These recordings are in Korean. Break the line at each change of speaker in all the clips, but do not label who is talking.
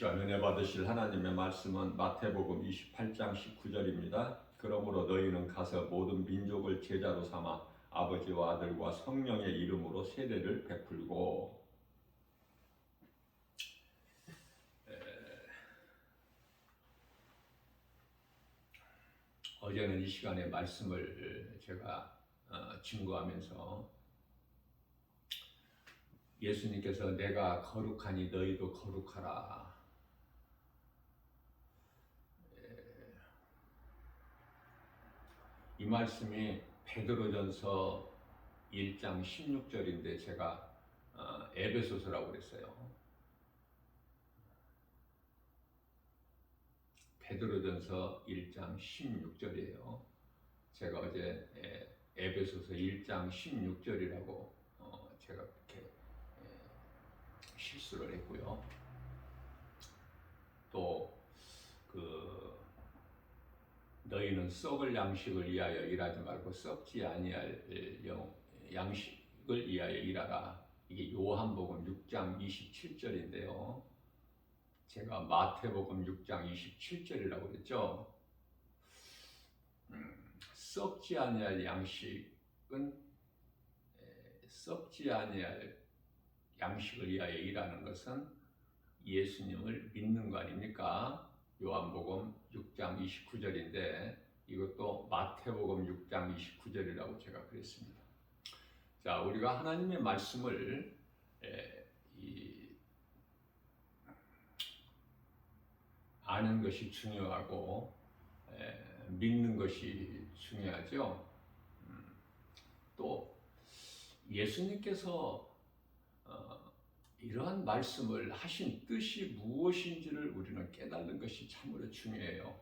시간 은혜 받으실 하나님의 말씀은 마태복음 28장 19절입니다. 그러므로 너희는 가서 모든 민족을 제자로 삼아 아버지와 아들과 성령의 이름으로 세례를 베풀고. 어제는 이 시간에 말씀을 제가 증거하면서 예수님께서 내가 거룩하니 너희도 거룩하라. 이 말씀이 베드로전서 1장 16절인데 제가 에베소서라고 그랬어요. 베드로전서 1장 16절이에요. 제가 어제 에베소서 1장 16절이라고 제가 그렇게 실수를 했고요. 또 너희는 썩을 양식을 위하여 일하지 말고 썩지 아니할 양식을 위하여 일하라. 이게 요한복음 6장 27절인데요. 제가 마태복음 6장 27절이라고 그랬죠. 썩지 아니할 양식은 썩지 아니할 양식을 위하여 일하는 것은 예수님을 믿는 거 아닙니까? 요한복음 6장 29절인데 이것도 마태복음 6장 29절이라고 제가 그랬습니다. 자, 우리가 하나님의 말씀을 아는 것이 중요하고 믿는 것이 중요하죠. 또 예수님께서 이러한 말씀을 하신 뜻이 무엇인지를 우리는 깨닫는 것이 참으로 중요해요.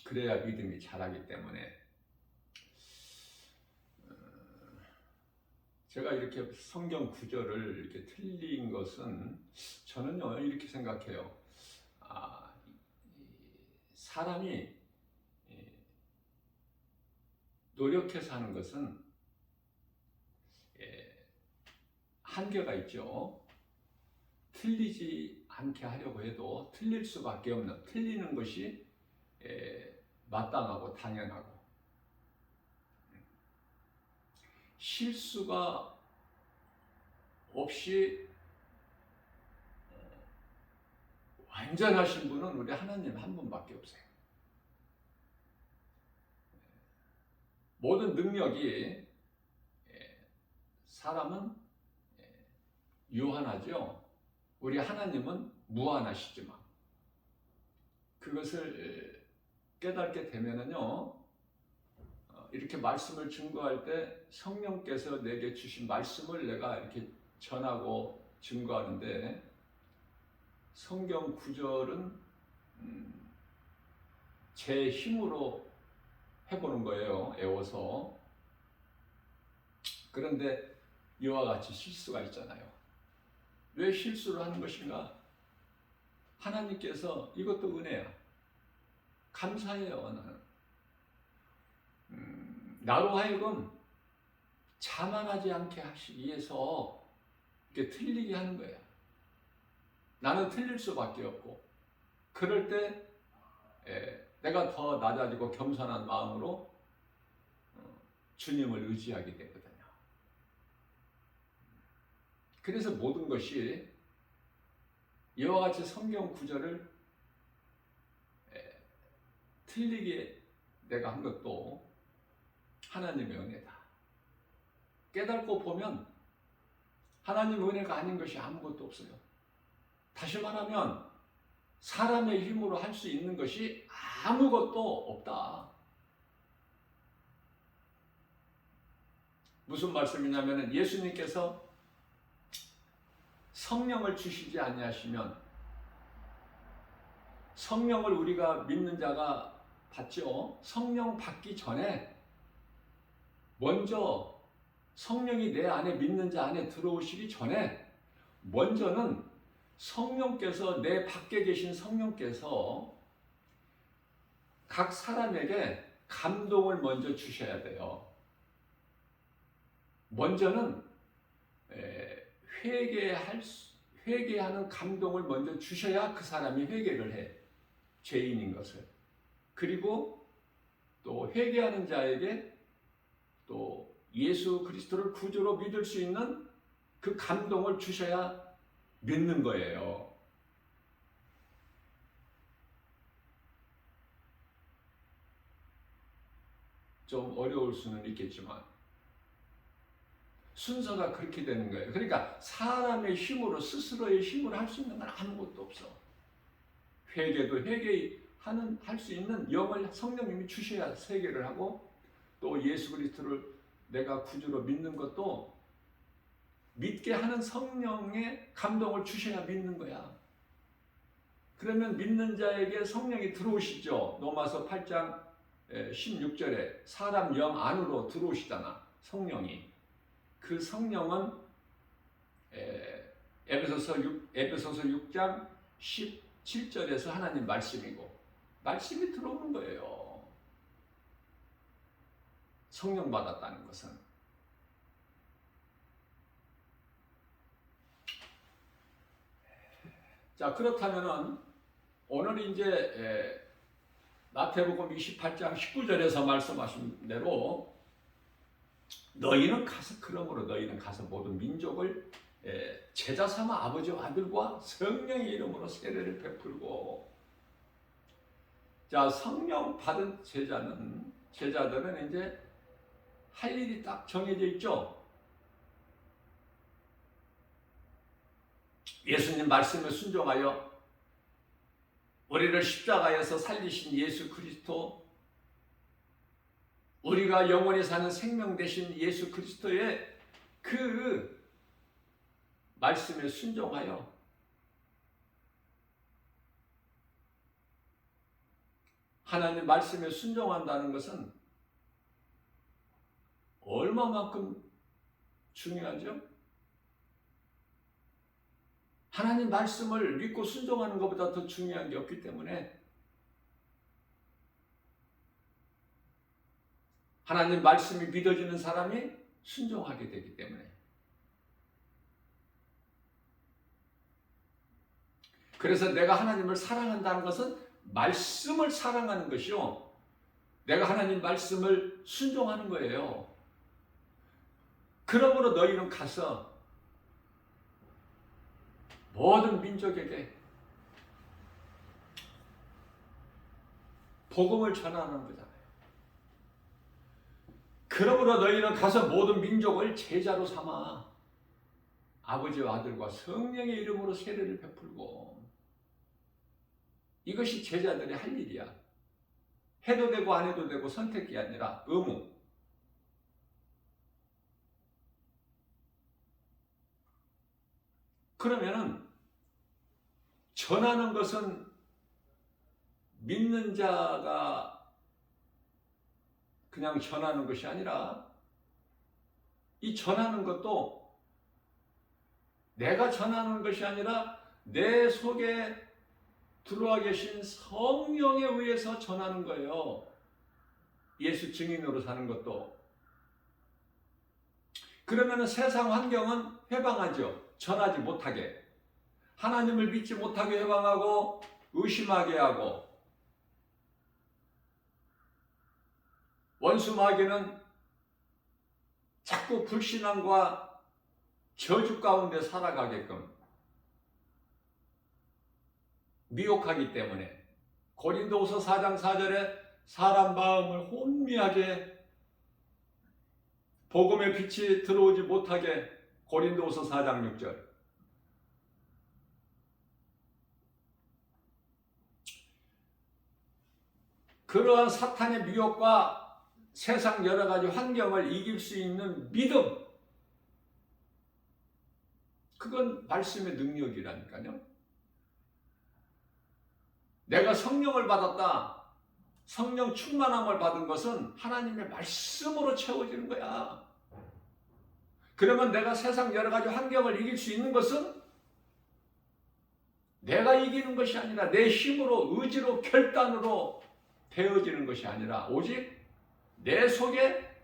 그래야 믿음이 자라기 때문에 제가 이렇게 성경 구절을 이렇게 틀린 것은 저는요 이렇게 생각해요. 사람이 노력해서 하는 것은 한계가 있죠. 틀리지 않게 하려고 해도 틀릴 수밖에 없는, 틀리는 것이 마땅하고 당연하고, 실수가 없이 완전하신 분은 우리 하나님 한 분밖에 없어요. 모든 능력이 사람은 유한하죠. 우리 하나님은 무한하시지만 그것을 깨닫게 되면은요, 이렇게 말씀을 증거할 때 성령께서 내게 주신 말씀을 내가 이렇게 전하고 증거하는데, 성경 구절은 제 힘으로 해보는 거예요. 애워서. 그런데 이와 같이 실수가 있잖아요. 왜 실수를 하는 것인가? 하나님께서 이것도 은혜야. 감사해요. 나는 나로 하여금 자만하지 않게 하시기 위해서 이렇게 틀리게 하는 거야. 나는 틀릴 수밖에 없고, 그럴 때 내가 더 낮아지고 겸손한 마음으로 주님을 의지하게 되거든요. 그래서 모든 것이 이와 같이 성경 구절을 틀리게 내가 한 것도 하나님의 은혜다. 깨닫고 보면 하나님의 은혜가 아닌 것이 아무것도 없어요. 다시 말하면 사람의 힘으로 할 수 있는 것이 아무것도 없다. 무슨 말씀이냐면 예수님께서 성령을 주시지 아니하시면, 성령을 우리가 믿는 자가 받죠. 성령 받기 전에 먼저 성령이 내 안에, 믿는 자 안에 들어오시기 전에 먼저는 성령께서, 내 밖에 계신 성령께서 각 사람에게 감동을 먼저 주셔야 돼요. 먼저는 회개하는 감동을 먼저 주셔야 그 사람이 회개를 해. 죄인인 것을. 그리고 또 회개하는 자에게 또 예수 그리스도를 구주로 믿을 수 있는 그 감동을 주셔야 믿는 거예요. 좀 어려울 수는 있겠지만 순서가 그렇게 되는 거예요. 그러니까 사람의 힘으로, 스스로의 힘으로 할 수 있는 건 아무것도 없어. 회개도 할 수 있는 영을 성령님이 주셔야 회개를 하고, 또 예수 그리스도를 내가 구주로 믿는 것도 믿게 하는 성령의 감동을 주셔야 믿는 거야. 그러면 믿는 자에게 성령이 들어오시죠. 로마서 8장 16절에 사람 영 안으로 들어오시잖아, 성령이. 그 성령은 에베소서 6장 17절에서 하나님 말씀이고, 말씀이 들어오는 거예요. 성령 받았다는 것은. 자, 그렇다면은 오늘 이제 마태복음 28장 19절에서 말씀하신 대로 너희는 가서 모든 민족을 제자 삼아 아버지와 아들과 성령의 이름으로 세례를 베풀고. 자, 성령 받은 제자들은 이제 할 일이 딱 정해져 있죠. 예수님 말씀에 순종하여 우리를 십자가에서 살리신 예수 그리스도, 우리가 영원히 사는 생명 되신 예수 그리스도의 그 말씀에 순종하여 하나님 말씀에 순종한다는 것은 얼마만큼 중요하죠? 하나님 말씀을 믿고 순종하는 것보다 더 중요한 게 없기 때문에, 하나님 말씀이 믿어지는 사람이 순종하게 되기 때문에. 그래서 내가 하나님을 사랑한다는 것은 말씀을 사랑하는 것이요, 내가 하나님 말씀을 순종하는 거예요. 그러므로 너희는 가서 모든 민족에게 복음을 전하는 거잖아요. 그러므로 너희는 가서 모든 민족을 제자로 삼아 아버지와 아들과 성령의 이름으로 세례를 베풀고. 이것이 제자들의 할 일이야. 해도 되고 안 해도 되고 선택이 아니라 의무. 그러면은 전하는 것은 믿는 자가 그냥 전하는 것이 아니라, 이 전하는 것도 내가 전하는 것이 아니라 내 속에 들어와 계신 성령에 의해서 전하는 거예요. 예수 증인으로 사는 것도. 그러면 세상 환경은 해방하죠. 전하지 못하게. 하나님을 믿지 못하게 해방하고 의심하게 하고, 원수 마귀는 자꾸 불신앙과 저주 가운데 살아가게끔 미혹하기 때문에, 고린도후서 4장 4절에 사람 마음을 혼미하게 복음의 빛이 들어오지 못하게, 고린도후서 4장 6절. 그러한 사탄의 미혹과 세상 여러 가지 환경을 이길 수 있는 믿음, 그건 말씀의 능력이라니까요. 내가 성령을 받았다, 성령 충만함을 받은 것은 하나님의 말씀으로 채워지는 거야. 그러면 내가 세상 여러 가지 환경을 이길 수 있는 것은 내가 이기는 것이 아니라 내 힘으로, 의지로, 결단으로 되어지는 것이 아니라 오직 내 속에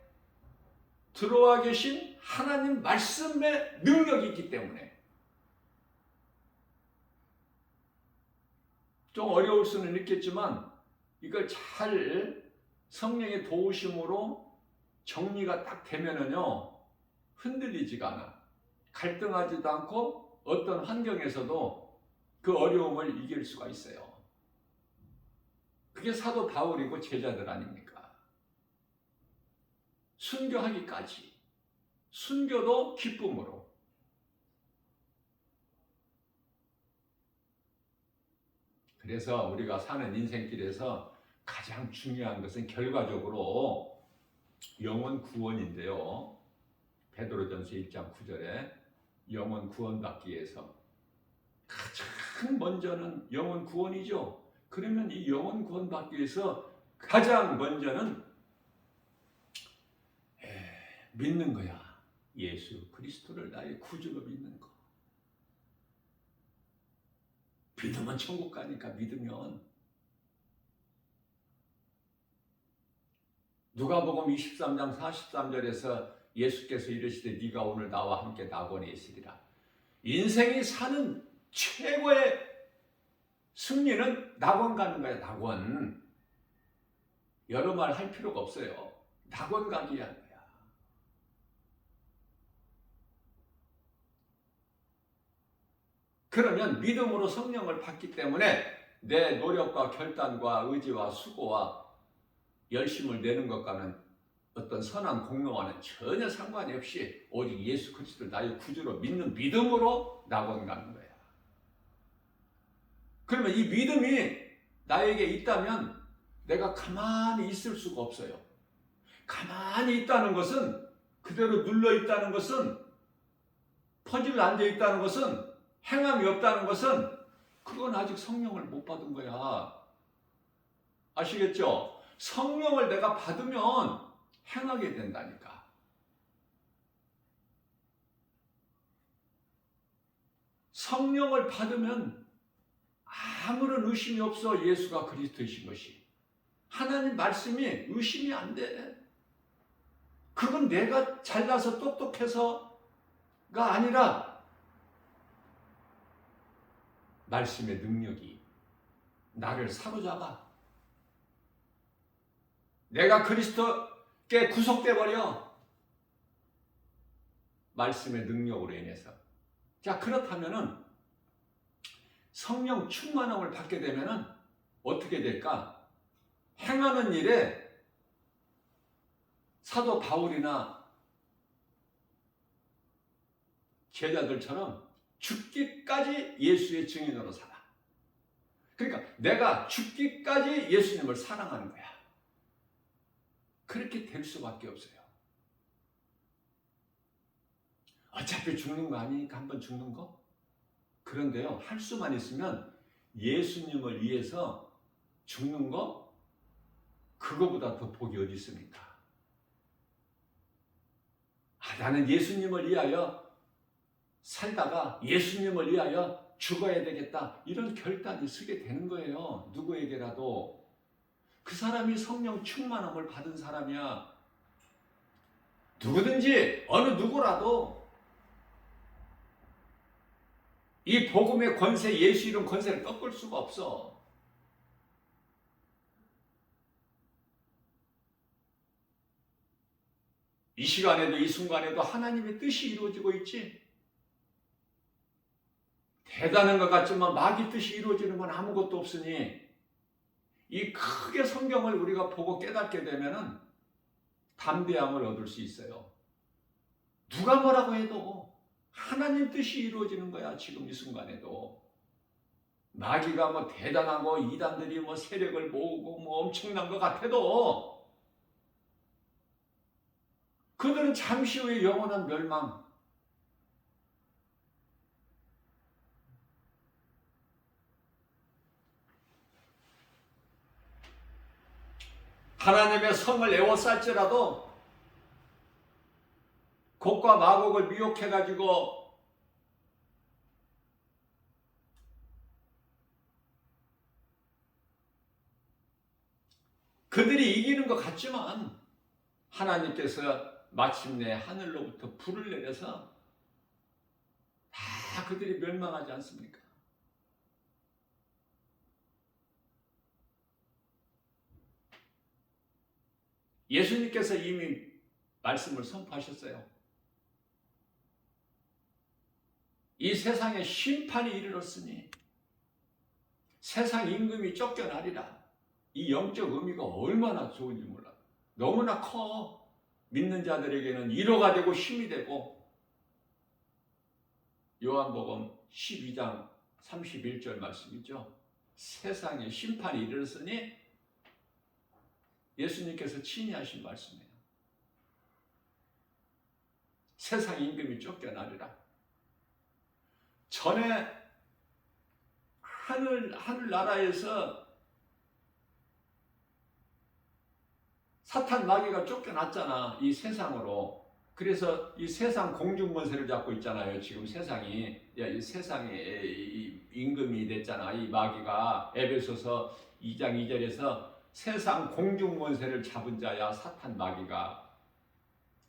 들어와 계신 하나님 말씀의 능력이 있기 때문에. 좀 어려울 수는 있겠지만 이걸 잘 성령의 도우심으로 정리가 딱 되면은요, 흔들리지가 않아. 갈등하지도 않고 어떤 환경에서도 그 어려움을 이길 수가 있어요. 그게 사도 바울이고 제자들 아닙니까? 순교하기까지. 순교도 기쁨으로. 그래서 우리가 사는 인생길에서 가장 중요한 것은 결과적으로 영혼 구원인데요. 베드로전서 1장 9절에 영혼 구원받기 위해서 가장 먼저는 영혼 구원이죠. 그러면 이 영혼 구원받기 위해서 가장 먼저는 믿는 거야. 예수 그리스도를 나의 구주로 믿는 거. 믿으면 천국 가니까 믿으면. 누가복음 23장 43절에서 예수께서 이르시되 네가 오늘 나와 함께 낙원에 있으리라. 인생이 사는 최고의 승리는 낙원 가는 거야. 낙원. 여러 말 할 필요가 없어요. 낙원 가기 위한 거야. 그러면 믿음으로 성령을 받기 때문에 내 노력과 결단과 의지와 수고와 열심을 내는 것과는 어떤 선한 공로와는 전혀 상관이 없이 오직 예수 그리스도를 나의 구주로 믿는 믿음으로 낙원 가는 거야. 그러면 이 믿음이 나에게 있다면 내가 가만히 있을 수가 없어요. 가만히 있다는 것은, 그대로 눌러 있다는 것은, 퍼즐 앉아 있다는 것은, 행함이 없다는 것은 그건 아직 성령을 못 받은 거야. 아시겠죠? 성령을 내가 받으면 행하게 된다니까. 성령을 받으면 아무런 의심이 없어. 예수가 그리스도이신 것이. 하나님 말씀이 의심이 안 돼. 그건 내가 잘나서 똑똑해서가 아니라 말씀의 능력이 나를 사로잡아. 내가 그리스도께 구속돼 버려. 말씀의 능력으로 인해서. 자, 그렇다면은 성령 충만함을 받게 되면은 어떻게 될까? 행하는 일에 사도 바울이나 제자들처럼 죽기까지 예수의 증인으로 살아. 그러니까 내가 죽기까지 예수님을 사랑하는 거야. 그렇게 될 수밖에 없어요. 어차피 죽는 거 아니니까 한번 죽는 거? 그런데요, 할 수만 있으면 예수님을 위해서 죽는 거? 그거보다 더 복이 어디 있습니까? 나는 예수님을 위하여 살다가 예수님을 위하여 죽어야 되겠다. 이런 결단이 서게 되는 거예요. 누구에게라도. 그 사람이 성령 충만함을 받은 사람이야. 누구든지 어느 누구라도 이 복음의 권세, 예수 이름 권세를 꺾을 수가 없어. 이 시간에도 이 순간에도 하나님의 뜻이 이루어지고 있지. 대단한 것 같지만 마귀 뜻이 이루어지는 건 아무것도 없으니 이 크게 성경을 우리가 보고 깨닫게 되면은 담대함을 얻을 수 있어요. 누가 뭐라고 해도 하나님 뜻이 이루어지는 거야. 지금 이 순간에도. 마귀가 뭐 대단하고 이단들이 뭐 세력을 모으고 뭐 엄청난 것 같아도 그들은 잠시 후에 영원한 멸망. 하나님의 성을 애워쌀지라도 곡과 마곡을 미혹해가지고 그들이 이기는 것 같지만 하나님께서 마침내 하늘로부터 불을 내려서 다 그들이 멸망하지 않습니까? 예수님께서 이미 말씀을 선포하셨어요. 이 세상에 심판이 이르렀으니 세상 임금이 쫓겨나리라. 이 영적 의미가 얼마나 좋은지 몰라. 너무나 커. 믿는 자들에게는 위로가 되고 힘이 되고. 요한복음 12장 31절 말씀이죠. 세상에 심판이 이르렀으니 예수님께서 친히 하신 말씀이에요. 세상 임금이 쫓겨나리라. 전에 하늘나라에서 사탄 마귀가 쫓겨났잖아. 이 세상으로. 그래서 이 세상 공중권세를 잡고 있잖아요. 지금 세상이. 이 세상의 임금이 됐잖아. 이 마귀가. 에베소서 2장 2절에서 세상 공중권세를 잡은 자야 사탄 마귀가.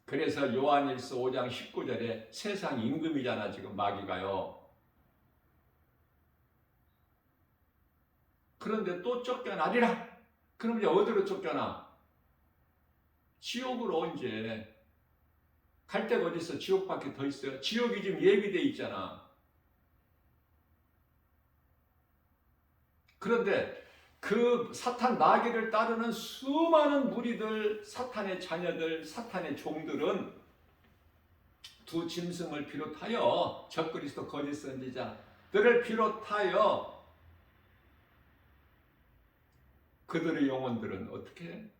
그래서 요한일서 5장 19절에 세상 임금이잖아. 지금 마귀가요. 그런데 또 쫓겨나리라. 그럼 이제 어디로 쫓겨나? 지옥으로. 이제 갈 데가 어디 있어? 지옥밖에 더 있어요? 지옥이 지금 예비되어 있잖아. 그런데 그 사탄 마귀를 따르는 수많은 무리들, 사탄의 자녀들, 사탄의 종들은 두 짐승을 비롯하여 적그리스도 거짓 선지자들을 비롯하여 그들의 영혼들은 어떻게 해?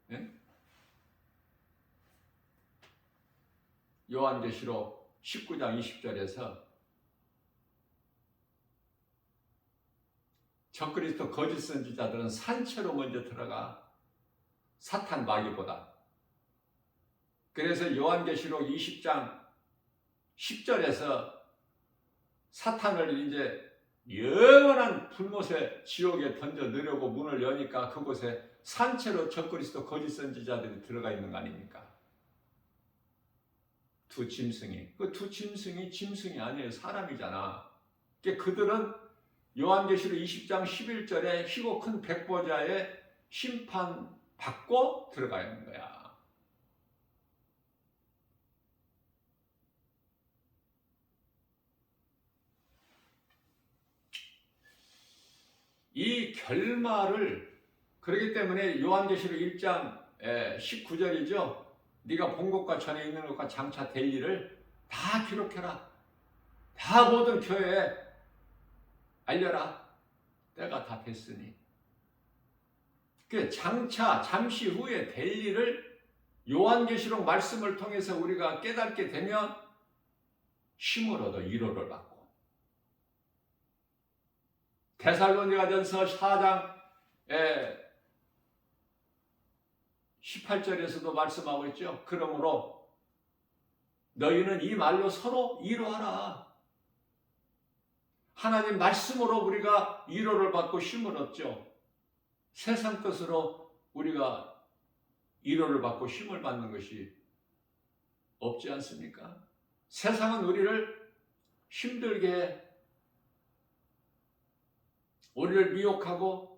네? 요한계시록 19장 20절에서 적그리스도 거짓 선지자들은 산채로 먼저 들어가. 사탄 마귀보다. 그래서 요한계시록 20장 10절에서 사탄을 이제 영원한 불못에 지옥에 던져 넣으려고 문을 여니까 그곳에 산채로 적그리스도 거짓 선지자들이 들어가 있는 거 아닙니까? 두 짐승이. 그 두 짐승이 짐승이 아니에요. 사람이잖아. 그들은 요한계시록 20장 11절에 희고 큰 백보자의 심판 받고 들어가야 하는 거야. 이 결말을, 그렇기 때문에 요한계시록 1장 19절이죠. 네가 본 것과 전에 있는 것과 장차 될 일을 다 기록해라. 다 모든 교회에 알려라. 때가 다 됐으니. 그 장차 잠시 후에 될 일을 요한계시록 말씀을 통해서 우리가 깨닫게 되면 힘을 얻어 위로를 받고. 데살로니가전서 4장 18절에서도 말씀하고 있죠. 그러므로 너희는 이 말로 서로 위로하라. 하나님 말씀으로 우리가 위로를 받고 힘을 얻죠. 세상 것으로 우리가 위로를 받고 힘을 받는 것이 없지 않습니까? 세상은 우리를 힘들게, 우리를 미혹하고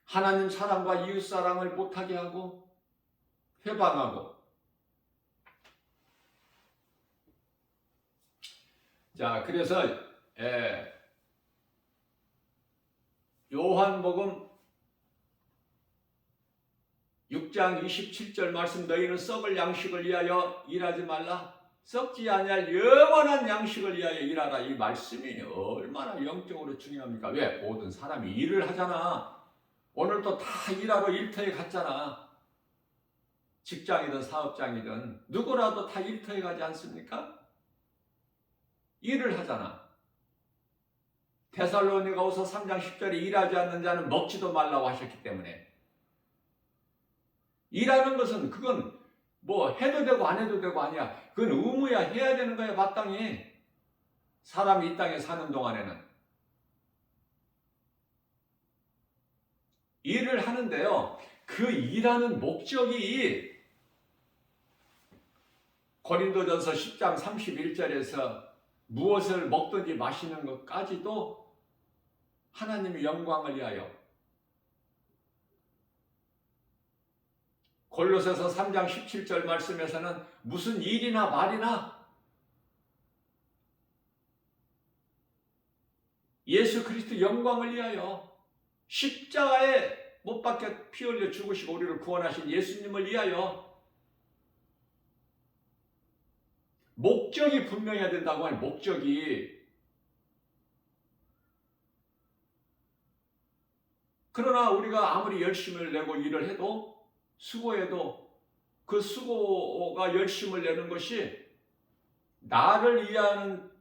하나님 사랑과 이웃 사랑을 못하게 하고 회방하고. 자, 그래서 요한복음 6장 27절 말씀, 너희는 썩을 양식을 위하여 일하지 말라. 썩지 아니할 영원한 양식을 위하여 일하라. 이 말씀이 얼마나 영적으로 중요합니까? 왜? 모든 사람이 일을 하잖아. 오늘도 다 일하러 일터에 갔잖아. 직장이든 사업장이든 누구라도 다 일터에 가지 않습니까? 일을 하잖아. 데살로니가후서 3장 10절에 일하지 않는 자는 먹지도 말라고 하셨기 때문에. 일하는 것은 그건 뭐 해도 되고 안 해도 되고 아니야. 그건 의무야. 해야 되는 거야. 마땅히. 사람이 이 땅에 사는 동안에는. 일을 하는데요. 그 일하는 목적이 고린도전서 10장 31절에서 무엇을 먹든지 마시는 것까지도 하나님의 영광을 위하여, 골로새서 3장 17절 말씀에서는 무슨 일이나 말이나 예수 그리스도 영광을 위하여 십자가에 못 박혀 피 흘려 죽으시고 우리를 구원하신 예수님을 위하여 목적이 분명해야 된다고 하니 목적이. 그러나 우리가 아무리 열심을 내고 일을 해도 수고해도 그 수고가 열심을 내는 것이 나를 위하는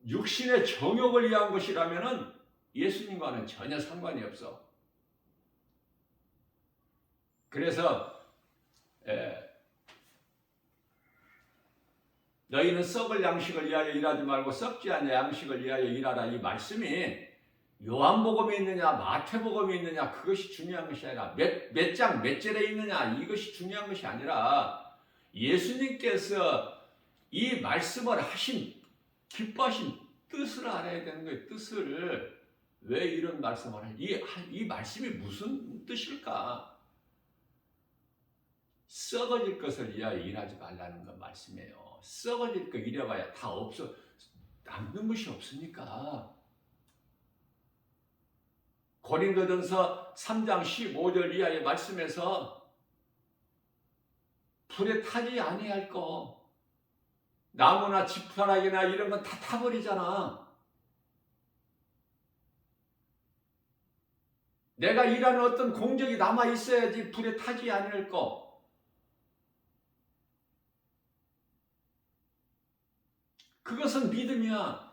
육신의 정욕을 위한 것이라면 예수님과는 전혀 상관이 없어. 그래서 너희는 썩을 양식을 위하여 일하지 말고 썩지 않는 양식을 위하여 일하라. 이 말씀이 요한복음에 있느냐 마태복음에 있느냐 그것이 중요한 것이 아니라 몇 장 몇 절에 있느냐 이것이 중요한 것이 아니라 예수님께서 이 말씀을 하신 기뻐하신 뜻을 알아야 되는 거예요. 뜻을. 왜 이런 말씀을 하냐. 이 말씀이 무슨 뜻일까? 썩어질 것을 위하여 일하지 말라는 건 말씀이에요. 썩어질 거 일해봐야 다 없어. 남는 것이 없으니까. 고린도전서 3장 15절 이하의 말씀에서 불에 타지 아니할 거, 나무나 지푸라기나 이런 건 다 타버리잖아. 내가 일하는 어떤 공적이 남아 있어야지 불에 타지 아니할 거. 그것은 믿음이야.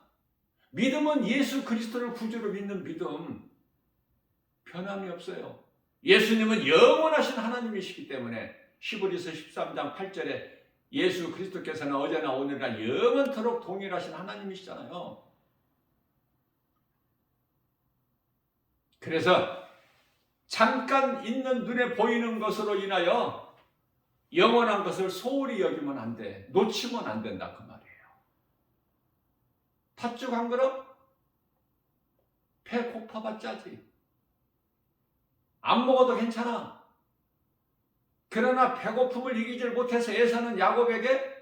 믿음은 예수 그리스도를 구주로 믿는 믿음. 변함이 없어요. 예수님은 영원하신 하나님이시기 때문에 히브리서 13장 8절에 예수 그리스도께서는 어제나 오늘이나 영원토록 동일하신 하나님이시잖아요. 그래서 잠깐 있는 눈에 보이는 것으로 인하여 영원한 것을 소홀히 여기면 안 돼. 놓치면 안 된다 그 말이에요. 팥죽 한 그릇? 배 고파봐 짜지. 안 먹어도 괜찮아. 그러나 배고픔을 이기질 못해서 에사는 야곱에게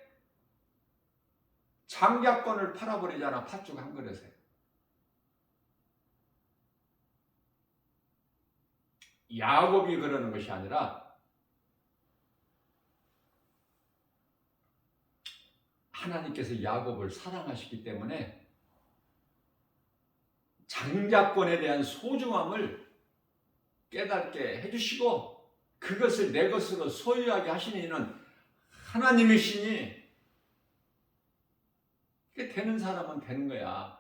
장자권을 팔아버리잖아. 팥죽 한 그릇에. 야곱이 그러는 것이 아니라 하나님께서 야곱을 사랑하시기 때문에 장자권에 대한 소중함을 깨닫게 해주시고 그것을 내 것으로 소유하게 하시는 이는 하나님이시니 그게 되는 사람은 되는 거야.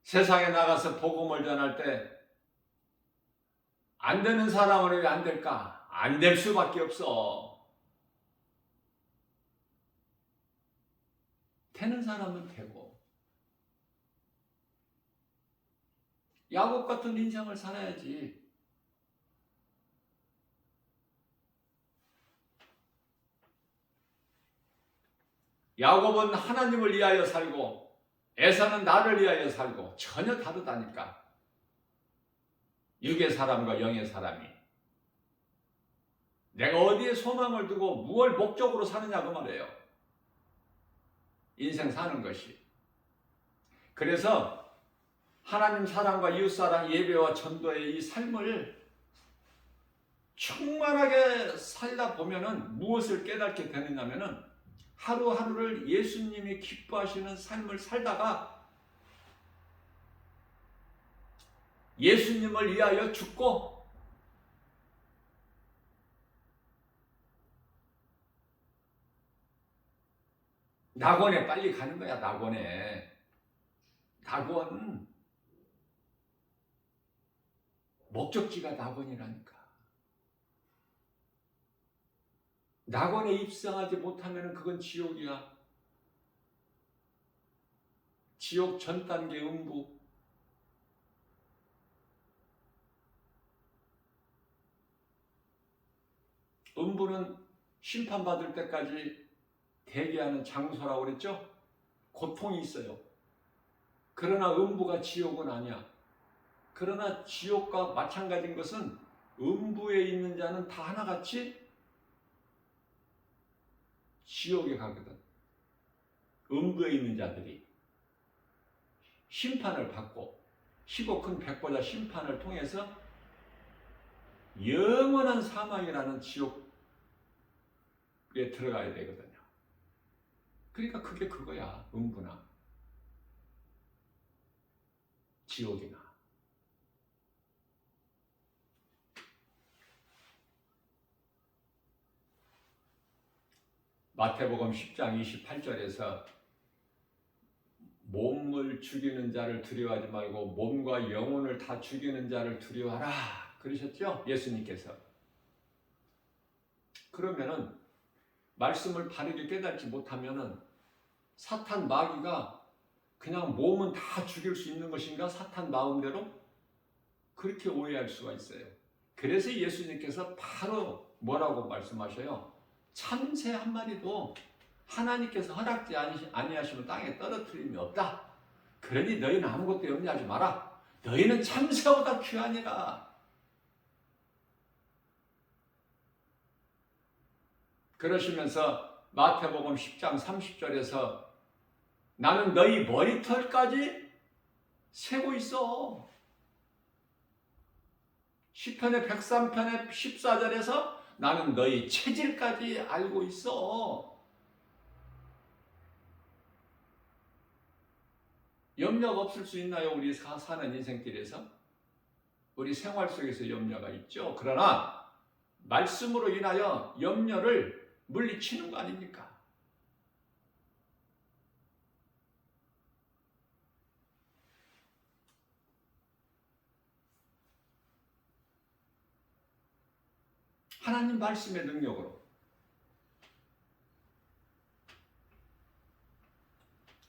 세상에 나가서 복음을 전할 때 안 되는 사람은 왜 안 될까? 안 될 수밖에 없어. 되는 사람은 되고 야곱 같은 인생을 살아야지. 야곱은 하나님을 위하여 살고 에사는 나를 위하여 살고 전혀 다르다니까. 육의 사람과 영의 사람이. 내가 어디에 소망을 두고 무엇을 목적으로 사느냐 그 말이에요. 인생 사는 것이. 그래서 하나님 사랑과 이웃사랑 예배와 전도의 이 삶을 충만하게 살다 보면은 무엇을 깨닫게 되느냐면은 하루하루를 예수님이 기뻐하시는 삶을 살다가 예수님을 위하여 죽고 낙원에 빨리 가는 거야. 낙원. 목적지가 낙원이라니까. 낙원에 입성하지 못하면 그건 지옥이야. 지옥 전 단계 음부. 음부는 심판받을 때까지 대기하는 장소라고 그랬죠? 고통이 있어요. 그러나 음부가 지옥은 아니야. 그러나 지옥과 마찬가지인 것은 음부에 있는 자는 다 하나같이 지옥에 가거든. 음부에 있는 자들이 심판을 받고 희고 큰 백보자 심판을 통해서 영원한 사망이라는 지옥에 들어가야 되거든요. 그러니까 그게 그거야. 음부나 지옥이나. 마태복음 10장 28절에서 몸을 죽이는 자를 두려워하지 말고 몸과 영혼을 다 죽이는 자를 두려워하라 그러셨죠? 예수님께서. 그러면은 말씀을 바르게 깨닫지 못하면은 사탄 마귀가 그냥 몸은 다 죽일 수 있는 것인가? 사탄 마음대로? 그렇게 오해할 수가 있어요. 그래서 예수님께서 바로 뭐라고 말씀하셔요? 참새 한 마리도 하나님께서 허락지 아니하시면 땅에 떨어뜨림이 없다. 그러니 너희는 아무것도 염려하지 마라. 너희는 참새보다 귀하니라. 그러시면서 마태복음 10장 30절에서 나는 너희 머리털까지 세고 있어. 시편의 103편의 14절에서 나는 너희 체질까지 알고 있어. 염려가 없을 수 있나요? 우리 사는 인생길에서? 우리 생활 속에서 염려가 있죠. 그러나 말씀으로 인하여 염려를 물리치는 거 아닙니까? 하나님 말씀의 능력으로.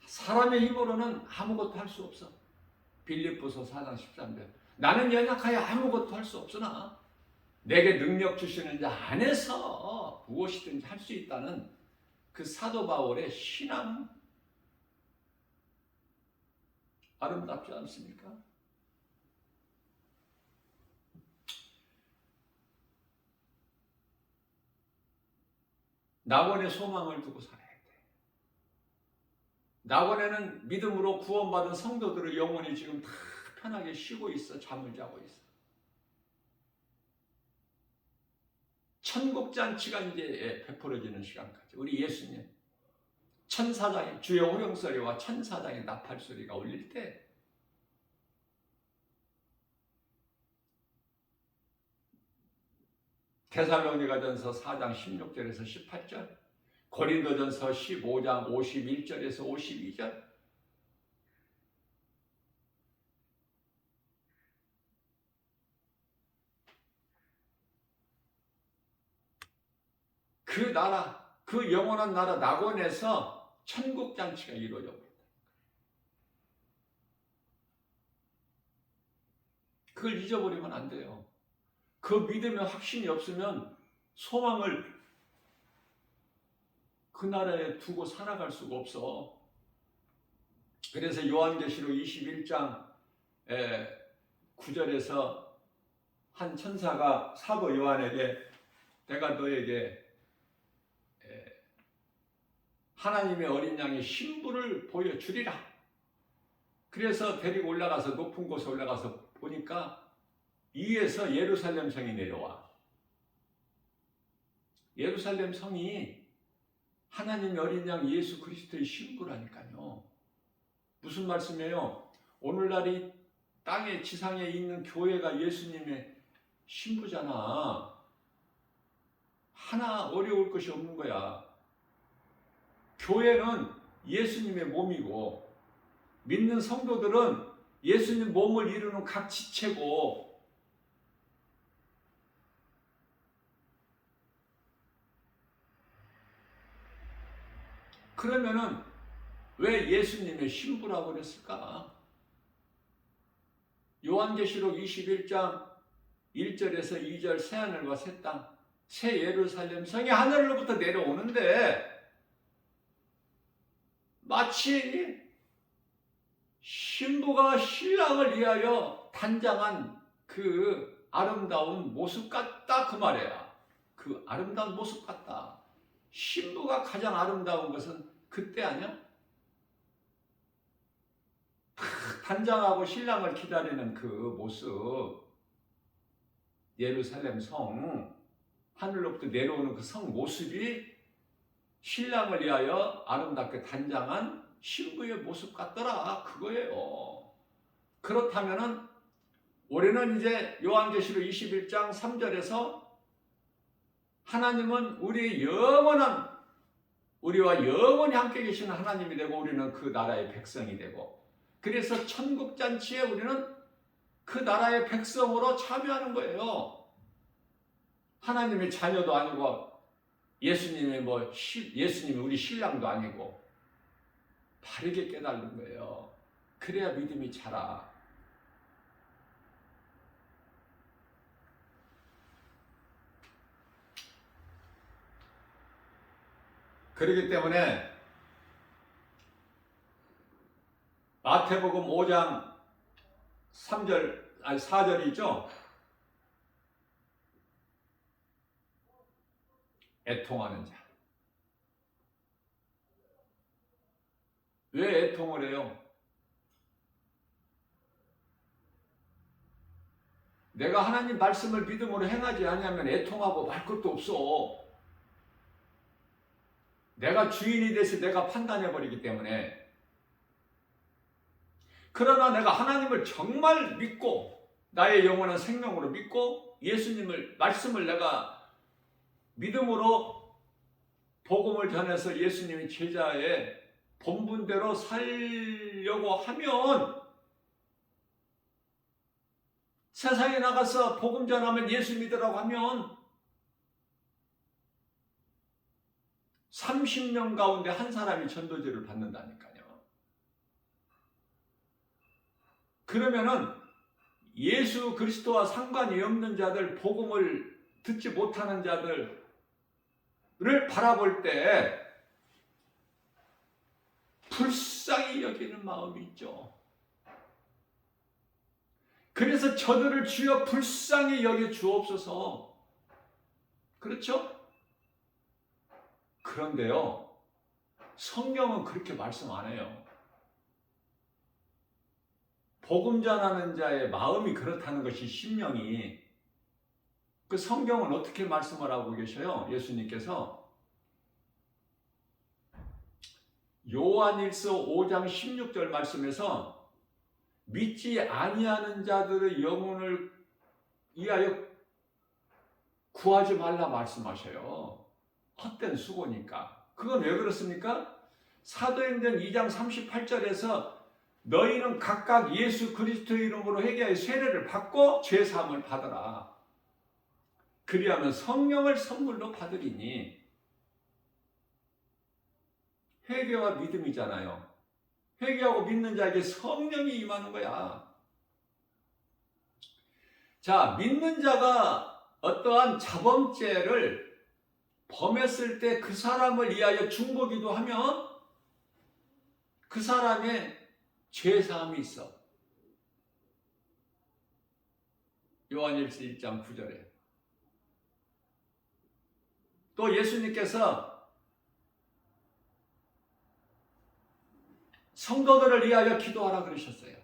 사람의 힘으로는 아무것도 할 수 없어. 빌립보서 4장 13절. 나는 연약하여 아무것도 할 수 없으나 내게 능력 주시는 자 안에서 무엇이든지 할 수 있다는 그 사도 바울의 신앙 아름답지 않습니까? 낙원의 소망을 두고 살아야 돼. 낙원에는 믿음으로 구원받은 성도들의 영혼이 지금 다 편하게 쉬고 있어. 잠을 자고 있어. 천국잔치가 이제 베풀어지는 시간까지 우리 예수님 천사장의 주의 호령소리와 천사장의 나팔소리가 울릴 때 데살로니가전서 4장 16절에서 18절, 고린도전서 15장 51절에서 52절, 그 나라, 그 영원한 나라 낙원에서 천국잔치가 이루어져 버린다. 그걸 잊어버리면 안 돼요. 그 믿음의 확신이 없으면 소망을 그 나라에 두고 살아갈 수가 없어. 그래서 요한계시록 21장 9절에서 한 천사가 사도 요한에게 내가 너에게 하나님의 어린 양의 신부를 보여주리라. 그래서 데리고 올라가서 높은 곳에 올라가서 보니까 위에서 예루살렘 성이 내려와. 예루살렘 성이 하나님의 어린 양 예수 그리스도의 신부라니까요. 무슨 말씀이에요? 오늘날 이 땅에 지상에 있는 교회가 예수님의 신부잖아. 하나 어려울 것이 없는 거야. 교회는 예수님의 몸이고 믿는 성도들은 예수님 몸을 이루는 각 지체고 그러면은 왜 예수님의 신부라고 그랬을까? 요한계시록 21장 1절에서 2절 새하늘과 새 땅, 새 예루살렘 성이 하늘로부터 내려오는데 마치 신부가 신랑을 위하여 단장한 그 아름다운 모습 같다 그 말이야. 그 아름다운 모습 같다. 신부가 가장 아름다운 것은 그때 아니야? 단장하고 신랑을 기다리는 그 모습, 예루살렘 성, 하늘로부터 내려오는 그 성 모습이 신랑을 위하여 아름답게 단장한 신부의 모습 같더라 그거예요. 그렇다면은 우리는 이제 요한계시록 21장 3절에서 하나님은 우리와 영원히 함께 계시는 하나님이 되고 우리는 그 나라의 백성이 되고, 그래서 천국잔치에 우리는 그 나라의 백성으로 참여하는 거예요. 하나님의 자녀도 아니고 예수님이 우리 신랑도 아니고 바르게 깨달는 거예요. 그래야 믿음이 자라. 그렇기 때문에 마태복음 5장 4절이죠. 애통하는 자. 왜 애통을 해요? 내가 하나님 말씀을 믿음으로 행하지 아니하면 애통하고 말 것도 없어. 내가 주인이 돼서 내가 판단해버리기 때문에. 그러나 내가 하나님을 정말 믿고 나의 영원한 생명으로 믿고 예수님을 말씀을 내가 믿음으로 복음을 전해서 예수님의 제자의 본분대로 살려고 하면, 세상에 나가서 복음 전하면 예수 믿으라고 하면 30명 가운데 한 사람이 전도제를 받는다니까요. 그러면은 예수 그리스도와 상관이 없는 자들, 복음을 듣지 못하는 자들을 바라볼 때 불쌍히 여기는 마음이 있죠. 그래서 저들을 주여 불쌍히 여겨 주옵소서. 그렇죠? 그런데요, 성경은 그렇게 말씀 안 해요. 복음 전하는 자의 마음이 그렇다는 것이 심령이. 그 성경은 어떻게 말씀을 하고 계셔요? 예수님께서 요한일서 5장 16절 말씀에서 믿지 아니하는 자들의 영혼을 위하여 구하지 말라 말씀하셔요. 헛된 수고니까. 그건 왜 그렇습니까? 사도행전 2장 38절에서 너희는 각각 예수 그리스도의 이름으로 회개하여 세례를 받고 죄사함을 받으라. 그리하면 성령을 선물로 받으리니. 회개와 믿음이잖아요. 회개하고 믿는 자에게 성령이 임하는 거야. 자, 믿는 자가 어떠한 자범죄를 범했을 때 그 사람을 위하여 중보기도 하면 그 사람의 죄사함이 있어. 요한일서 1장 9절에. 또 예수님께서 성도들을 위하여 기도하라 그러셨어요.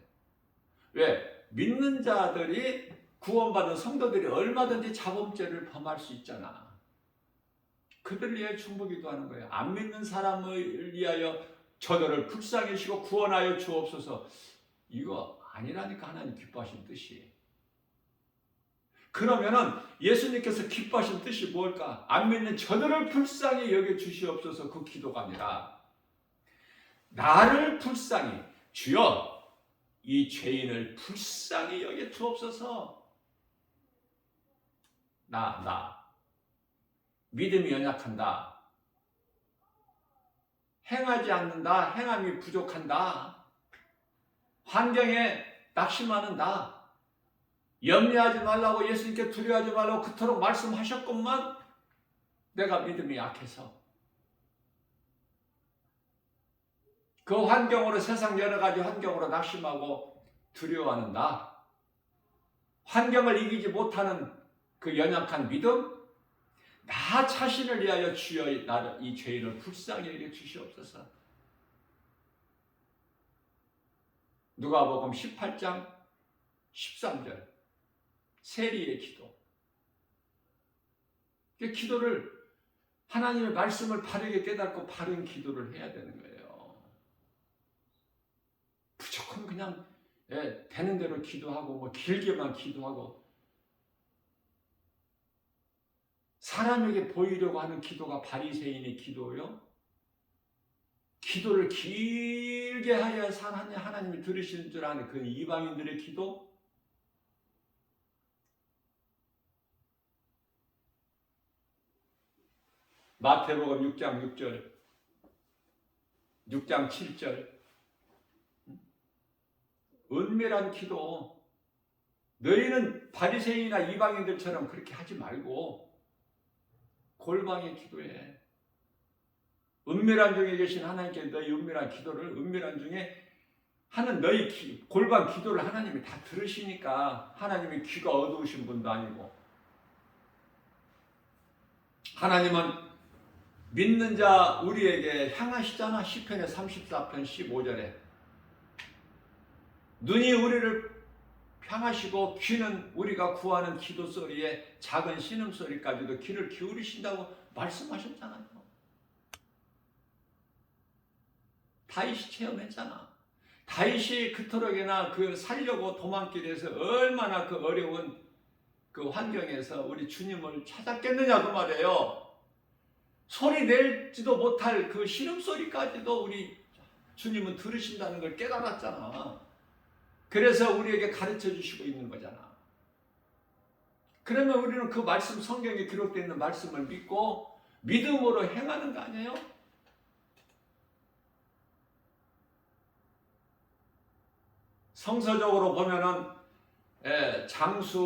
왜? 믿는 자들이, 구원받은 성도들이 얼마든지 자범죄를 범할 수 있잖아. 그들을 위하여 중보기도 하는 거예요. 안 믿는 사람을 위하여 저들을 불쌍히 여기시고 구원하여 주옵소서. 이거 아니라니까, 하나님 기뻐하신 뜻이. 그러면은 예수님께서 기뻐하신 뜻이 뭘까? 안 믿는 저들을 불쌍히 여겨 주시옵소서. 그 기도가 아니라 나를 불쌍히, 주여 이 죄인을 불쌍히 여겨 주옵소서. 나 믿음이 연약한다. 행하지 않는다. 행함이 부족한다. 환경에 낙심하는 나. 염려하지 말라고, 예수님께 두려워하지 말라고 그토록 말씀하셨건만 내가 믿음이 약해서 그 환경으로, 세상 여러 가지 환경으로 낙심하고 두려워하는 나. 환경을 이기지 못하는 그 연약한 믿음, 나 자신을 위하여 주여 이 죄인을 불쌍히 여겨 주시옵소서. 누가복음 18장 13절 세리의 기도. 기도를 하나님의 말씀을 바르게 깨닫고 바른 기도를 해야 되는 거예요. 무조건 그냥 되는 대로 기도하고 뭐 길게만 기도하고 사람에게 보이려고 하는 기도가 바리새인의 기도요. 기도를 길게 하여 하나님이 들으시는 줄 아는 그 이방인들의 기도. 마태복음 6장 6절, 6장 7절. 은밀한 기도. 너희는 바리새인이나 이방인들처럼 그렇게 하지 말고 골방에 기도해. 은밀한 중에 계신 하나님께 너희 은밀한 기도를 은밀한 중에 하는 너희 골방 기도를 하나님이 다 들으시니까. 하나님이 귀가 어두우신 분도 아니고. 하나님은 믿는 자 우리에게 향하시잖아. 시편의 34편 15절에 눈이 우리를 향하시고 귀는 우리가 구하는 기도 소리에 작은 신음소리까지도 귀를 기울이신다고 말씀하셨잖아요. 다윗이 체험했잖아. 다윗이 그토록이나 그 살려고 도망길에서 얼마나 그 어려운 그 환경에서 우리 주님을 찾았겠느냐 그 말이에요. 소리 낼지도 못할 그 신음소리까지도 우리 주님은 들으신다는 걸 깨달았잖아. 그래서 우리에게 가르쳐 주시고 있는 거잖아. 그러면 우리는 그 말씀, 성경에 기록되어 있는 말씀을 믿고 믿음으로 행하는 거 아니에요? 성서적으로 보면은 장수가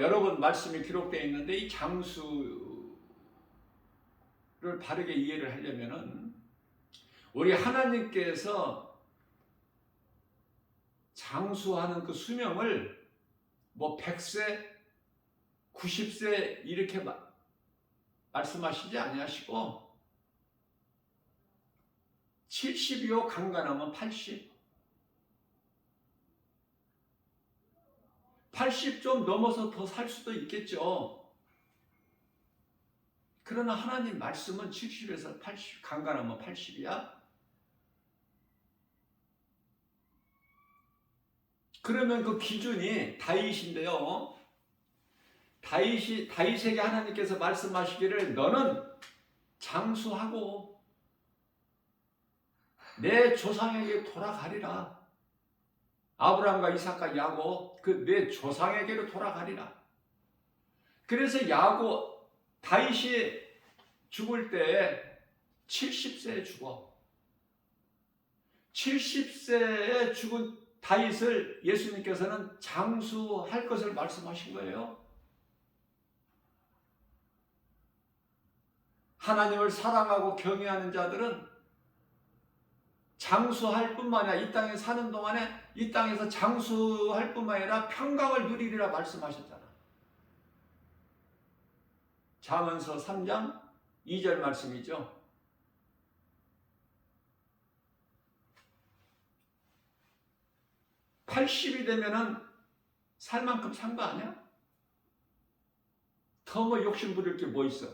여러 번 말씀이 기록되어 있는데 이 장수를 바르게 이해를 하려면은 우리 하나님께서 장수하는 그 수명을 뭐 100세, 90세 이렇게 말씀하시지 아니하시고 70이요 강간하면 80. 80 좀 넘어서 더 살 수도 있겠죠. 그러나 하나님 말씀은 70에서 80, 강간하면 80이야. 그러면 그 기준이 다윗인데요. 다윗에게 하나님께서 말씀하시기를 너는 장수하고 내 조상에게 돌아가리라. 아브라함과 이삭과 야곱 그 내 조상에게로 돌아가리라. 그래서 다윗이 죽을 때 70세에 죽어. 70세에 죽은 다윗을 예수님께서는 장수할 것을 말씀하신 거예요. 하나님을 사랑하고 경외하는 자들은 장수할 뿐만 아니라 이 땅에 사는 동안에 이 땅에서 장수할 뿐만 아니라 평강을 누리리라 말씀하셨잖아. 잠언서 3장 2절 말씀이죠. (80이) 되면은 살 만큼 산 거 아니야? 더 뭐 욕심 부릴 게 뭐 있어?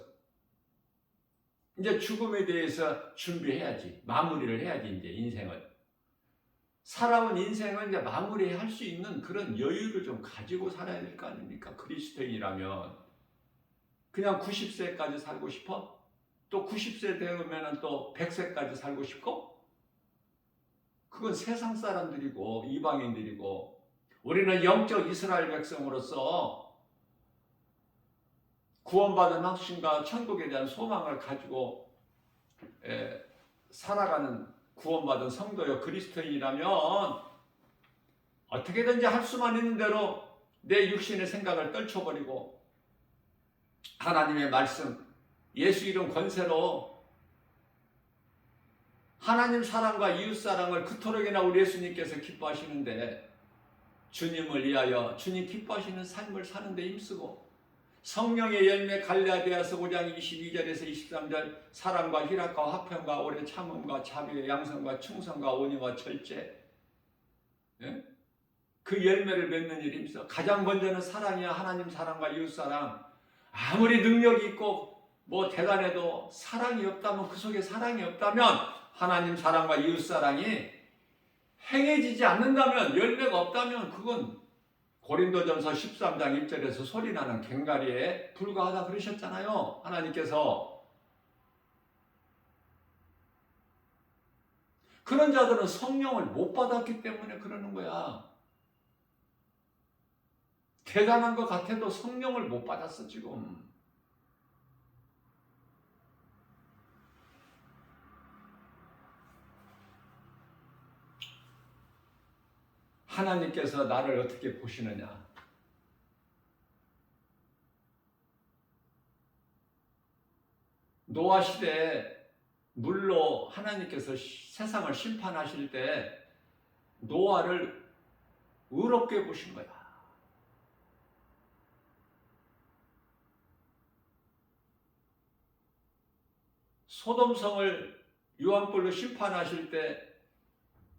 이제 죽음에 대해서 준비해야지. 마무리를 해야지. 이제 인생을 살아온 인생을 이제 마무리할 수 있는 그런 여유를 좀 가지고 살아야 될 거 아닙니까? 그리스도인이라면 그냥 90세까지 살고 싶어? 또 90세 되면 또 100세까지 살고 싶고? 그건 세상 사람들이고 이방인들이고, 우리는 영적 이스라엘 백성으로서 구원받은 확신과 천국에 대한 소망을 가지고 살아가는 구원받은 성도여 그리스도인이라면 어떻게든지 할 수만 있는 대로 내 육신의 생각을 떨쳐버리고 하나님의 말씀, 예수 이름 권세로 하나님 사랑과 이웃 사랑을 그토록이나 우리 예수님께서 기뻐하시는데 주님을 위하여 주님 기뻐하시는 삶을 사는 데 힘쓰고 성령의 열매 갈라디아서 5장 22절에서 23절 사랑과 희락과 화평과 오래 참음과 자비와 양선과 충성과 온유와 절제 예? 그 열매를 맺는 일이 힘써 가장 먼저는 사랑이야. 하나님 사랑과 이웃사랑. 아무리 능력이 있고 뭐 대단해도 사랑이 없다면 그 속에 사랑이 없다면 하나님 사랑과 이웃사랑이 행해지지 않는다면 열매가 없다면 그건 고린도전서 13장 1절에서 소리나는 괭가리에 불과하다 그러셨잖아요. 하나님께서. 그런 자들은 성령을 못 받았기 때문에 그러는 거야. 대단한 것 같아도 성령을 못 받았어 지금. 하나님께서 나를 어떻게 보시느냐. 노아 시대에 물로 하나님께서 세상을 심판하실 때 노아를 의롭게 보신 거야. 소돔성을 유황불로 심판하실 때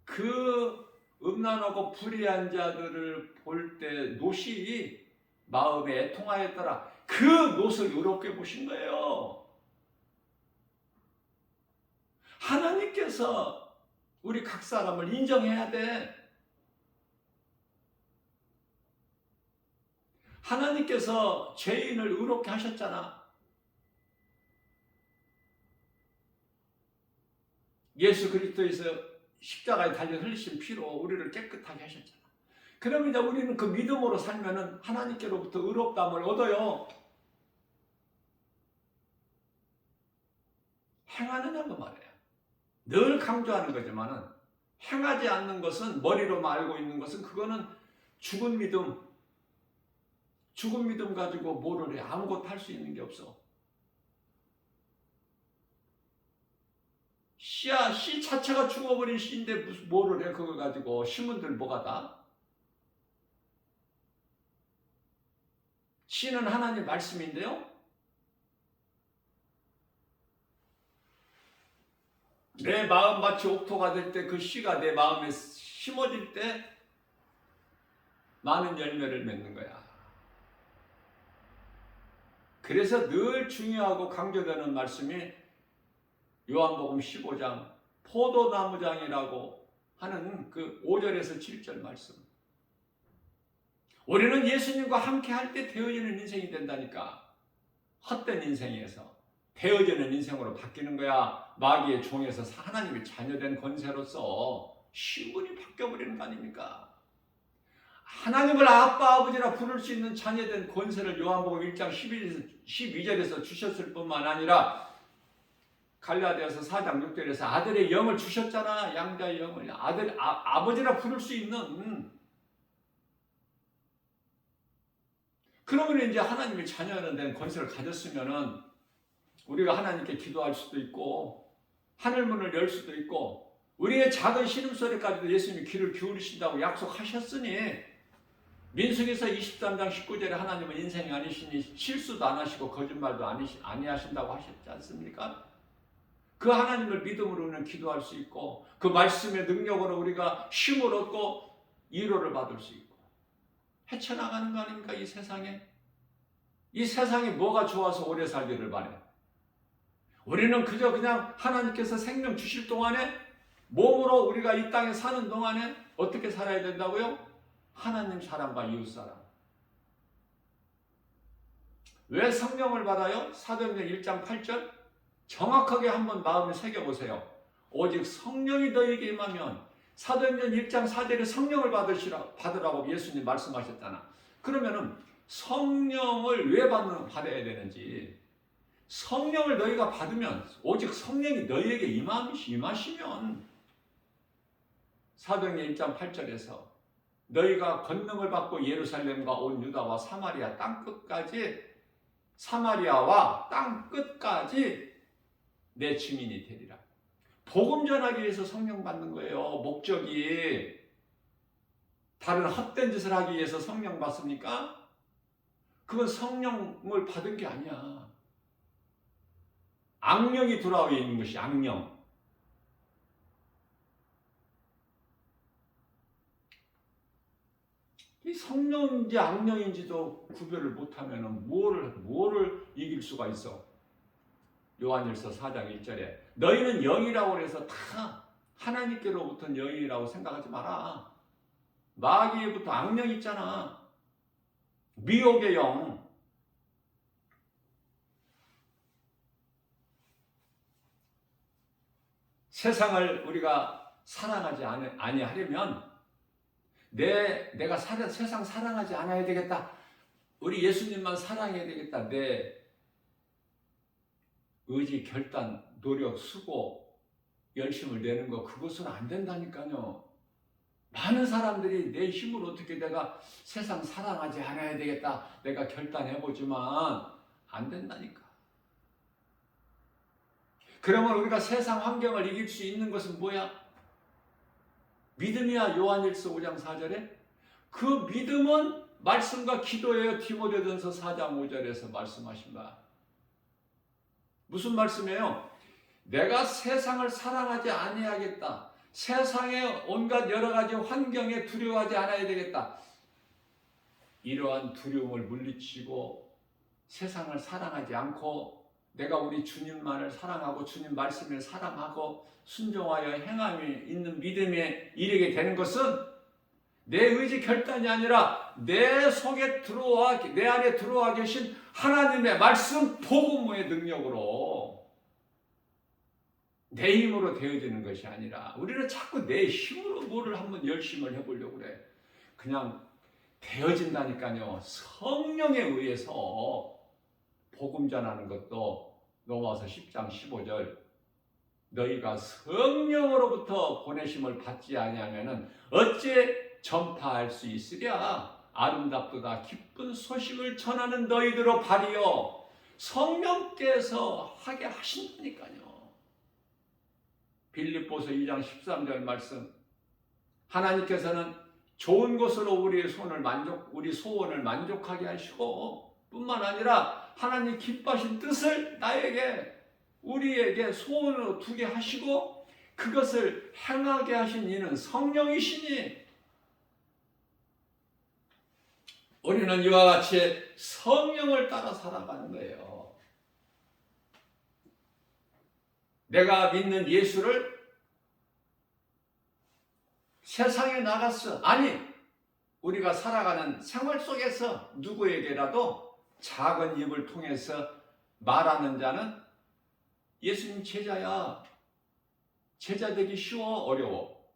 그 음란하고 불의한 자들을 볼 때 롯이 마음에 애통하였더라. 그 롯을 의롭게 보신 거예요. 하나님께서 우리 각 사람을 인정해야 돼. 하나님께서 죄인을 의롭게 하셨잖아. 예수 그리스도에서 십자가에 달려 흘리신 피로 우리를 깨끗하게 하셨잖아. 그럼 이제 우리는 그 믿음으로 살면은 하나님께로부터 의롭다함을 얻어요. 행하느냐 그 말이에요. 늘 강조하는 거지만은 행하지 않는 것은 머리로만 알고 있는 것은 그거는 죽은 믿음 가지고 뭐를 해. 아무것도 할 수 있는 게 없어. 씨 자체가 죽어버린 씨인데 무슨 뭐를 해. 그걸 가지고 심은들 뭐가 다. 씨는 하나님 말씀인데요. 내 마음 마치 옥토가 될 때 그 씨가 내 마음에 심어질 때 많은 열매를 맺는 거야. 그래서 늘 중요하고 강조되는 말씀이 요한복음 15장 포도나무장이라고 하는 그 5절에서 7절 말씀. 우리는 예수님과 함께 할 때 되어지는 인생이 된다니까. 헛된 인생에서 되어지는 인생으로 바뀌는 거야. 마귀의 종에서 하나님의 자녀된 권세로서 신분이 바뀌어버리는 거 아닙니까? 하나님을 아빠 아버지라 부를 수 있는 자녀된 권세를 요한복음 1장 12절에서 주셨을 뿐만 아니라 갈라디아서 4장 6절에서 아들의 영을 주셨잖아. 양자의 영을. 아버지라 부를 수 있는. 그러면 이제 하나님의 자녀는 된 권세를 가졌으면은 우리가 하나님께 기도할 수도 있고 하늘문을 열 수도 있고 우리의 작은 신음소리까지도 예수님이 귀를 기울이신다고 약속하셨으니 민수기서 23장 19절에 하나님은 인생이 아니시니 실수도 안 하시고 거짓말도 아니하신다고 하셨지 않습니까? 그 하나님을 믿음으로 우리는 기도할 수 있고 그 말씀의 능력으로 우리가 힘을 얻고 위로를 받을 수 있고 헤쳐나가는 거 아닙니까? 이 세상에. 이 세상이 뭐가 좋아서 오래 살기를 바래. 우리는 그저 그냥 하나님께서 생명 주실 동안에 몸으로 우리가 이 땅에 사는 동안에 어떻게 살아야 된다고요? 하나님 사랑과 이웃 사랑. 왜 성령을 받아요? 사도행전 1장 8절 정확하게 한번 마음에 새겨보세요. 오직 성령이 너희에게 임하면 사도행전 1장 4절에 성령을 받으라고 예수님 말씀하셨잖아. 그러면은 성령을 왜 받아야 되는지, 성령을 너희가 받으면 오직 성령이 너희에게 임하시면 사도행전 1장 8절에서 너희가 권능을 받고 예루살렘과 온 유다와 사마리아 땅 끝까지 내 증인이 되리라. 복음 전하기 위해서 성령 받는 거예요. 목적이 다른 헛된 짓을 하기 위해서 성령 받습니까? 그건 성령을 받은 게 아니야. 악령이 들어와 있는 것이 악령. 이 성령인지 악령인지도 구별을 못하면 뭐를 이길 수가 있어? 요한일서 4장 1절에 너희는 영이라고 해서 다 하나님께로부터 영이라고 생각하지 마라. 마귀부터 악령 있잖아. 미혹의 영. 세상을 우리가 사랑하지 아니하려면 내가 세상 사랑하지 않아야 되겠다. 우리 예수님만 사랑해야 되겠다. 내 의지, 결단, 노력, 수고, 열심을 내는 거 그것은 안 된다니까요. 많은 사람들이 내 힘으로 어떻게 내가 세상 사랑하지 않아야 되겠다. 내가 결단해보지만 안 된다니까. 그러면 우리가 세상 환경을 이길 수 있는 것은 뭐야? 믿음이야. 요한일서 5장 4절에 그 믿음은 말씀과 기도예요. 디모데전서 4장 5절에서 말씀하신 바. 무슨 말씀이에요? 내가 세상을 사랑하지 아니하겠다. 세상의 온갖 여러 가지 환경에 두려워하지 않아야 되겠다. 이러한 두려움을 물리치고 세상을 사랑하지 않고 내가 우리 주님만을 사랑하고 주님 말씀을 사랑하고 순종하여 행함이 있는 믿음에 이르게 되는 것은 내 의지 결단이 아니라 내 속에 내 안에 들어와 계신 하나님의 말씀 복음의 능력으로 내 힘으로 되어지는 것이 아니라 우리는 자꾸 내 힘으로 뭐를 한번 열심을 해보려고 그래. 그냥 되어진다니까요. 성령에 의해서 복음 전하는 것도 로마서 10장 15절 너희가 성령으로부터 보내심을 받지 아니하면은 어찌 전파할 수 있으랴. 아름답도다 기쁜 소식을 전하는 너희들로 발이요. 성령께서 하게 하신다니까요. 빌립보서 2장 13절 말씀. 하나님께서는 좋은 것으로 우리 소원을 만족하게 하시고 뿐만 아니라 하나님 기뻐하신 뜻을 우리에게 소원으로 두게 하시고 그것을 행하게 하신 이는 성령이시니 우리는 이와 같이 성령을 따라 살아가는 거예요. 내가 믿는 예수를 세상에 나갔어. 아니, 우리가 살아가는 생활 속에서 누구에게라도 작은 입을 통해서 말하는 자는 예수님 제자야. 제자 되기 쉬워? 어려워?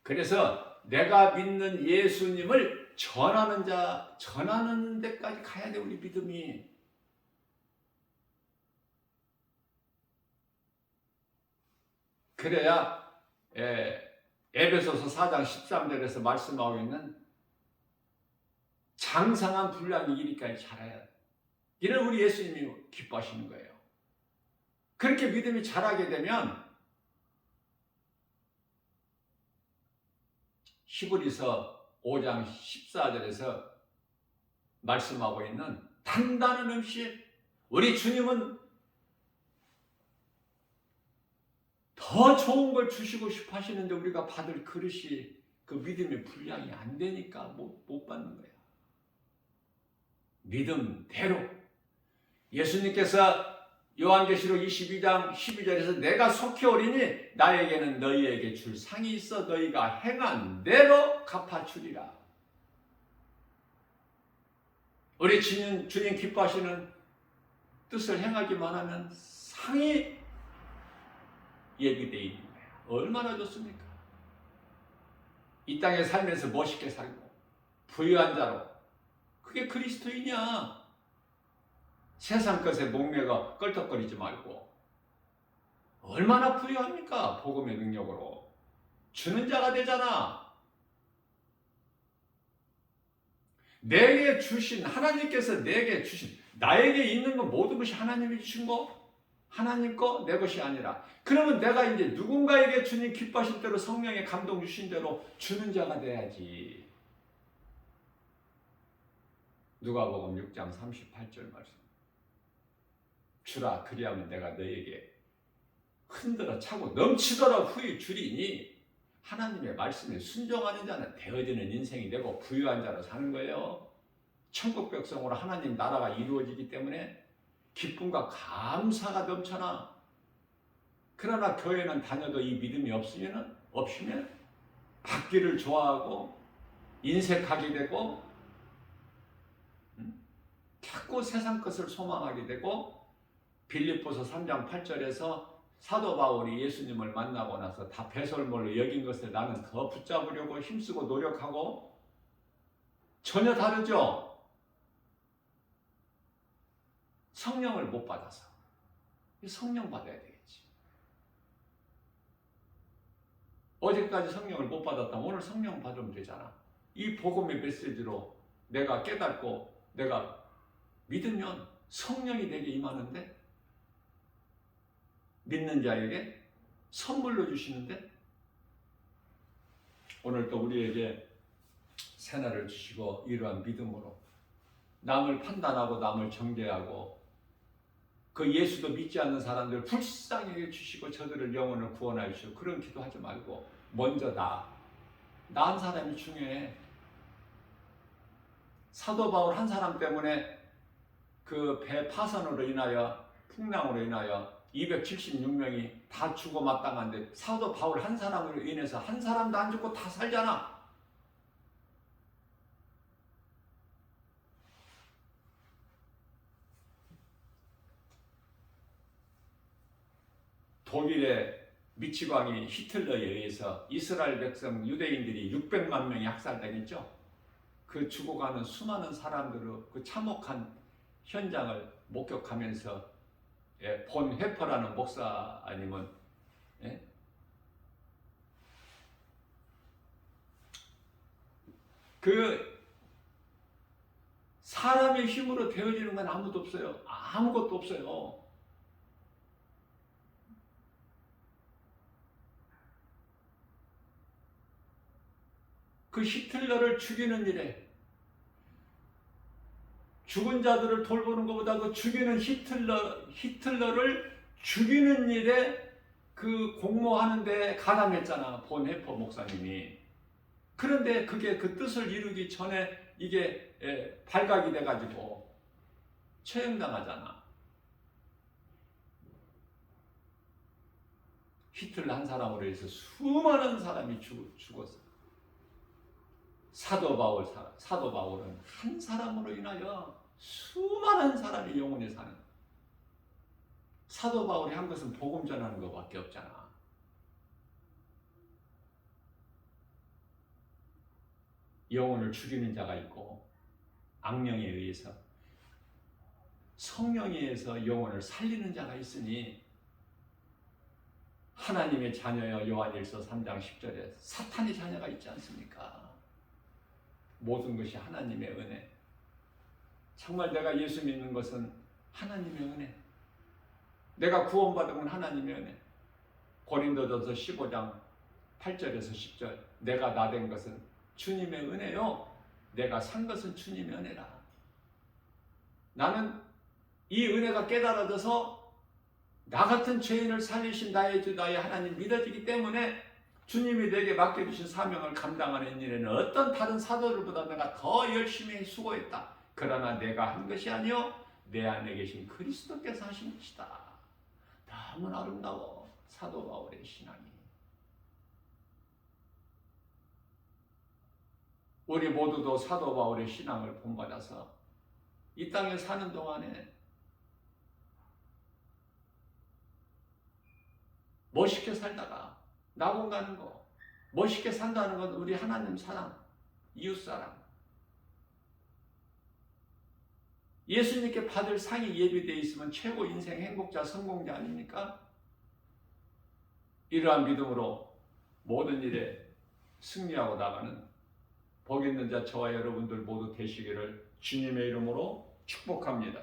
그래서 내가 믿는 예수님을 전하는 데까지 가야 돼, 우리 믿음이. 그래야 에베소서 4장 13절에서 말씀하고 있는 장성한 분량이 이리까지 자라야 돼. 이는 우리 예수님이 기뻐하시는 거예요. 그렇게 믿음이 자라게 되면 히브리서 5장 14절에서 말씀하고 있는 단단한 음식, 우리 주님은 더 좋은 걸 주시고 싶어 하시는데 우리가 받을 그릇이 그 믿음의 분량이 안 되니까 못 받는 거야. 믿음대로 예수님께서 요한계시록 22장 12절에서 내가 속히 오리니 나에게는 너희에게 줄 상이 있어 너희가 행한 대로 갚아주리라. 우리 주님 기뻐하시는 뜻을 행하기만 하면 상이 예비되어 있는 거예요. 얼마나 좋습니까? 이 땅에 살면서 멋있게 살고 부유한 자로, 그게 그리스도이냐? 세상 것에 목매가 껄떡거리지 말고 얼마나 부유합니까? 복음의 능력으로 주는 자가 되잖아. 내게 주신, 하나님께서 내게 주신, 나에게 있는 건 모든 것이 하나님이 주신 거, 하나님 거 내 것이 아니라. 그러면 내가 이제 누군가에게 주님 기뻐하실 대로 성령의 감동 주신 대로 주는 자가 돼야지. 누가복음 6장 38절 말씀. 주라 그리하면 내가 너에게 흔들어 차고 넘치도록 후히 주리니. 하나님의 말씀에 순종하는 자는 되어지는 인생이 되고 부유한 자로 사는 거예요. 천국 백성으로 하나님 나라가 이루어지기 때문에 기쁨과 감사가 넘쳐나. 그러나 교회는 다녀도 이 믿음이 없으면 받기를 좋아하고 인색하게 되고 자꾸 세상 것을 소망하게 되고, 빌립보서 3장 8절에서 사도 바울이 예수님을 만나고 나서 다 배설물로 여긴 것을 나는 더 붙잡으려고 힘쓰고 노력하고. 전혀 다르죠. 성령을 못 받아서. 성령 받아야 되겠지. 어제까지 성령을 못 받았다면 오늘 성령 받으면 되잖아. 이 복음의 메시지로 내가 깨닫고 내가 믿으면 성령이 내게 임하는데, 믿는 자에게 선물로 주시는데, 오늘 또 우리에게 새날을 주시고 이러한 믿음으로 남을 판단하고 남을 정죄하고 그 예수도 믿지 않는 사람들 불쌍히 주시고 저들을 영혼을 구원하여 주시고 그런 기도하지 말고 먼저 나은 사람이 중요해. 사도 바울 한 사람 때문에 그 배 파선으로 인하여 풍랑으로 인하여 276명이 다 죽어 마땅한데 사도 바울 한 사람으로 인해서 한 사람도 안 죽고 다 살잖아. 독일의 미치광이 히틀러에 의해서 이스라엘 백성 유대인들이 600만 명이 학살당했죠. 그 죽어가는 수많은 사람들의 그 참혹한 현장을 목격하면서 본 회퍼라는 목사님은 그 사람의 힘으로 되어지는 건 아무도 없어요. 아무것도 없어요. 그 히틀러를 죽이는 일에, 죽은 자들을 돌보는 것보다 그 죽이는 히틀러를 죽이는 일에 그 공모하는 데 가담했잖아, 본 해퍼 목사님이. 그런데 그게 그 뜻을 이루기 전에 이게 발각이 돼가지고 처형당하잖아. 히틀러 한 사람으로 해서 수많은 사람이 죽었어. 사도 바울은 한 사람으로 인하여 수많은 사람이 영원히 사는. 사도 바울이 한 것은 복음 전하는 것밖에 없잖아. 영혼을 죽이는 자가 있고 악령에 의해서, 성령에 의해서 영혼을 살리는 자가 있으니, 하나님의 자녀여 요한일서 3장 10절에 사탄의 자녀가 있지 않습니까? 모든 것이 하나님의 은혜. 정말 내가 예수 믿는 것은 하나님의 은혜. 내가 구원받은 건 하나님의 은혜. 고린도전서 15장 8절에서 10절. 내가 나 된 것은 주님의 은혜요. 내가 산 것은 주님의 은혜라. 나는 이 은혜가 깨달아져서 나 같은 죄인을 살리신 나의 주 나의 하나님 믿어지기 때문에 주님이 내게 맡겨주신 사명을 감당하는 일에는 어떤 다른 사도들보다 내가 더 열심히 수고했다. 그러나 내가 한 것이 아니요 내 안에 계신 그리스도께서 하신 것이다. 너무 아름다워, 사도 바울의 신앙이. 우리 모두도 사도 바울의 신앙을 본받아서 이 땅에 사는 동안에 멋있게 살다가 낙원 가는 거, 멋있게 산다는 건 우리 하나님 사랑, 이웃 사랑, 예수님께 받을 상이 예비되어 있으면 최고 인생 행복자, 성공자 아닙니까? 이러한 믿음으로 모든 일에 승리하고 나가는 복 있는 자 저와 여러분들 모두 되시기를 주님의 이름으로 축복합니다.